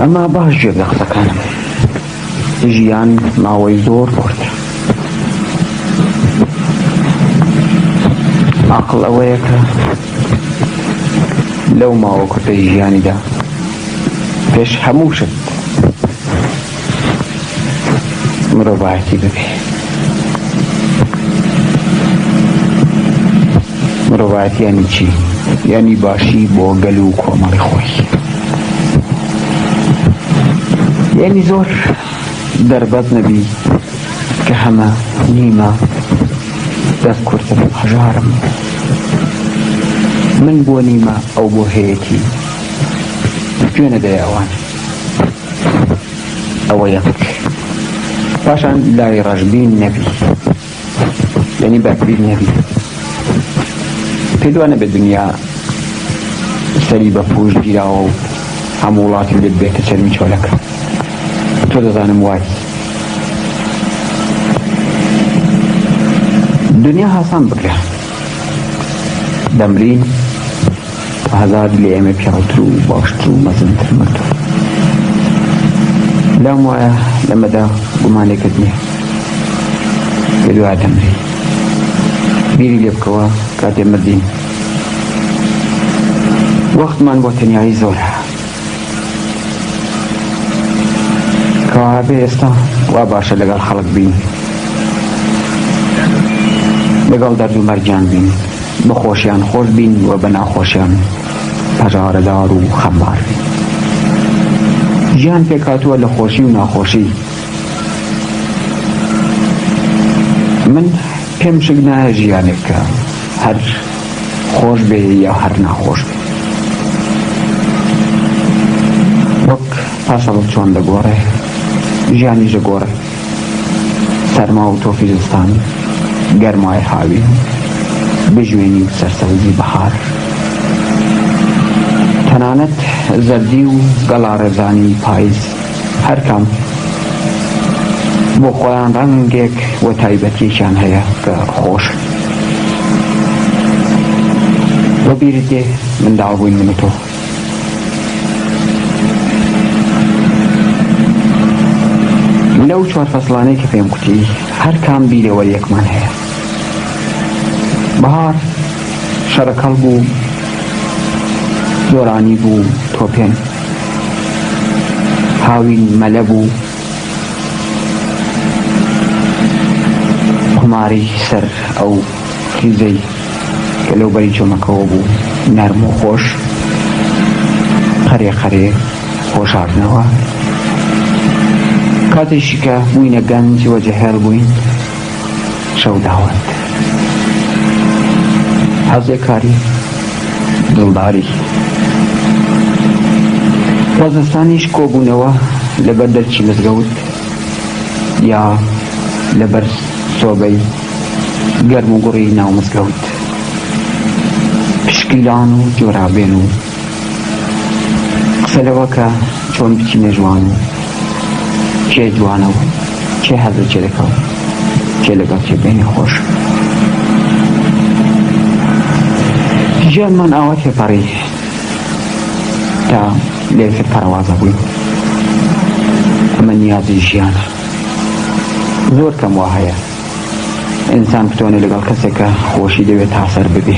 ئەمە باش گوێ بە قسەکانم. ژیان ماوەی زۆر کورتە. عەقڵ ئەوەیە کە لەو ماوە کورتەی ژیانیدا پێش هەموو شت مرۆڤایەتی ببێ. مرۆڤایەتی یانی چی؟ یانی باشی بۆ گەل و کۆمەڵی خۆی، یعنی زۆر دەربەز نەبی کە هەمە نیمە دەست کورتە هەژارم، من بۆ نیمە ئەو بۆ هەیەتی گوێ نەدەی ئەوان. ئەوە یەک. پاشان لای ڕەشبین نەبی، یعنی بەکبیر نەبی. پێ دوانە بێ دنیا سەری بە پوش گیراوە و هەموو وڵاتی لێت بێتە چەرمی چۆلەکە. تۆ دەزانم وای دنیا هاسان بکرێ، دەمرین هەزار لێ ئێمە پیاوتر و باشتر و مەزنتر مردو. لام وایە لەمەدا گومانێکت نییە پێ دوایە دەمری. بیری لێ بکەوە کاتێ مردین وەختمان بۆ تەنیایی زۆرە. کەوا بێ ئێستا وا باشە لەگەڵ خەڵک بین، لەگەڵ دەرد و مەرجان بین، بە خۆشیان خۆش بین و بە ناخۆشیان پەژارەدار و خەمبار بین. ژیان پێکهاتووە لە خۆشی و ناخۆشی. من پێم شک نایە ژیانێک کە هەر خۆش بێ یا هەر ناخۆش بێ. وەک پاشەڵ چۆن دەگۆڕێ ژیانیش دەگۆڕێ. سەرما و تۆفی زستان، گەرمای هاوین، بژوێنی و سەرسەوزی بەهار، تەنانەت زەردی و گەڵاڕێزانی پاییز، هەر کام بۆ خۆیان ڕەنگێک و تایبەتیشان هەیە کە خۆش. وە بیرت دێ منداڵ بووین من و تۆ، لەو چوار فەسڵانەی کە پێم کوتی هەر کام بیرەوە یەکمان هەیە. بەهار شەرەکەڵ بوو، زۆرانی بوو، تۆپێن هاوین مەلە بوو، قماری سەر ئەو کریزەی کە لەو بەری چۆمەکەوە بوو، نەرم و خۆش، قەرێ قەرێ خۆشاردنەوە. کاتێکی کە بووینە گەنج وە جەهێڵ بووین، شەو داوەت، حەزێکاری، دڵداری. وەزستانیش کۆبوونەوە لەبەر دەرچی مزگەوت یا لەبەر سۆبەی گەرم و گوڕی ناو مزگەوت، پشکیلان و جۆرابێن و قسە لەوە کە چۆن بچینە ژوان و کێ جوانە و کێ هەزە چێ دەکەوت، کێ لەگەڵ چێ بێنی خۆش. ژیانمان ئاوا تێپەڕی تا لێفت پەرەوازە بووین. ئەمە نیازی ژیانە. زۆر کەم وا هەیە ئینسان بتوانێت لەگەڵ کەسێکە خۆشی دەوێت تاسەر ببێ،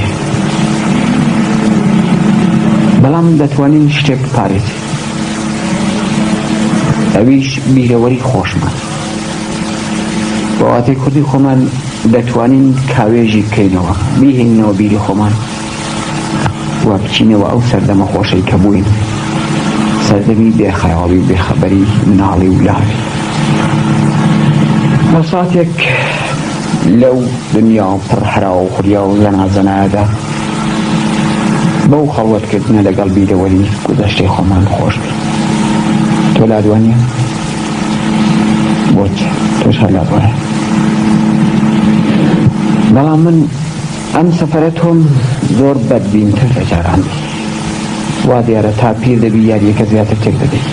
بەڵام دەتوانین شتێک بپارێت. ئەویش بیرەوەری خۆشمان. بە واتای کوردی خۆمان دەتوانین کاوێژی بکەینەوە، بیهێنینەوە بیری خۆمان و بچینەوە ئەو سەردەمە خۆشەی کە بووین، سەردەمی بێخەیاڵی و بێخەبەری مناڵی و لاوی. بە ساتێک لەو دنیا پڕ هەراوە و خوریا و زەنازەنایەدا بەو خەڵوەتکردنە لەگەڵ بیرەوەری گوزەشتەی خۆمان خۆش بین. تۆ لادوانیە؟ بۆچ تۆش هەر لادوانە. بەڵام من ئەم سەفەرە تۆم زۆر بەدبینتر لە جاران بی. وا دیارە تا پیر دەبی یاریەکە زیاتر تێک دەدەی.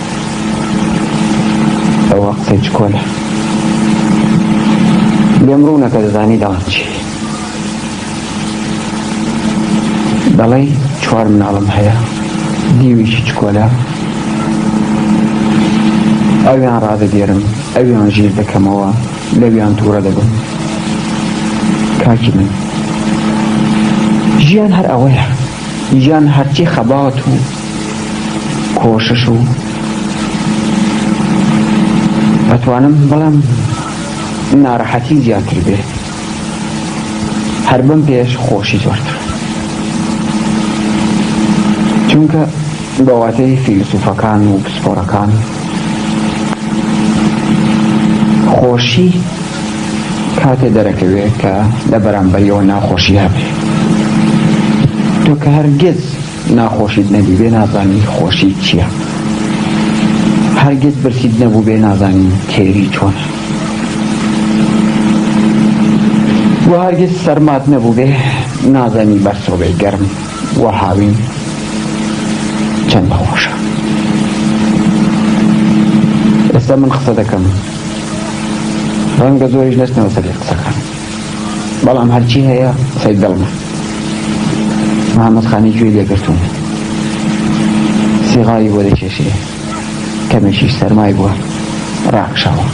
ئەوە قسەی چکۆلە. لێم ڕوونەکە دەزانی دەڵێم چی. دەڵێی چوار مناڵم هەیە، دیویشی چکۆلە، ئەویان ڕادەگێرم ئەویان ژیر دەکەمەوە لەویان تووڕە دەبم. کاکی من ژیان هەر ئەوەیە، ژیان هەرچی خەبات و کۆشش و ئەتوانم بەڵام ناڕەحەتی زیاتر بێ هەر بم پێش خۆشی زۆرتر، چونکە بە واتەی فیلسوفەکان و پسپۆرەکان خۆشی کاتێ دەرەکەوێت کە لە بەرامبەریەوە ناخۆشی هەبێ. تۆ کە هەرگیز ناخۆشیت نەبی بێ نازانی خۆشی چییە، هەرگیز برسیت نەبوو بێ نازانی تێری چۆنە، و هەرگیز سەرمات نەبوو بێ نازانی بەرسۆبەی گەرم و هاوین چەند خۆشە. ئێستا من قسە دەکەم، ڕەنگە زۆریش نەچنەوە سەر قسەکان، بەڵام هەرچی هەیە قسەی دڵمە. محەممەد خانی گوێی لێگرتووم، سیغایی بۆ دەکێشێ، کەمێکیش سەرمای بووە ڕاکشەوە.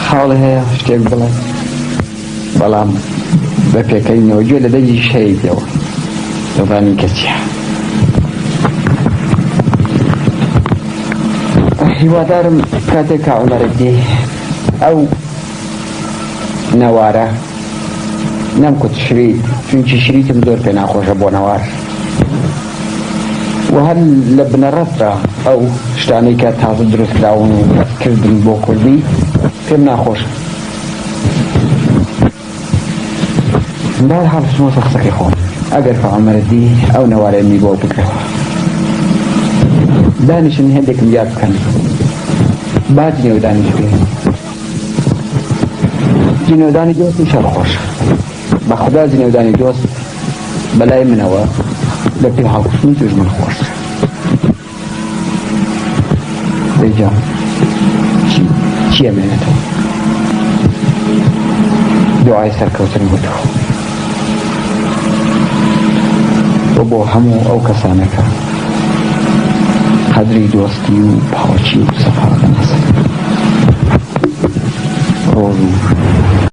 خاڵ هەیە شتێک بڵێ، بەڵام بە پێکەینەوە گوێ لە دەنگی شەیدەوە دەزانی کە چییە. هیوادارم کاتێک کە عومەرت دێ ئەو نەوارە نەمکوت شریت، چونکی شریتم زۆر پێ ناخۆشە بۆ نەوار، و هەر لە بنەڕەترا ئەو شتانەی کە تازە دروستکراون و کردن بۆ کوردی پێم ناخۆشە. بەهەرحاڵ سمۆسە قسەکەی خۆم، ئەگەر کە عومەرت دی ئەو نەوارەیەمی بۆ بکرێەوە، دانیشن هێندێکم یاد بکەن، با جنێودانی بکەین. جنێودانی دۆستی شەڕ خۆشە، بە خوددا جنێودانی دۆست بەلای منەوە لە پێ هەڵکوشتنی دوژمن خۆشە. بێجا چی ئەمێنێتەوە؟ دوعای سەرکەوتن بۆ تۆ و بۆ هەموو ئەو کەسانەکە قەدری دۆستی و پاوەچی و سەفا دەناسن. ڕۆژ و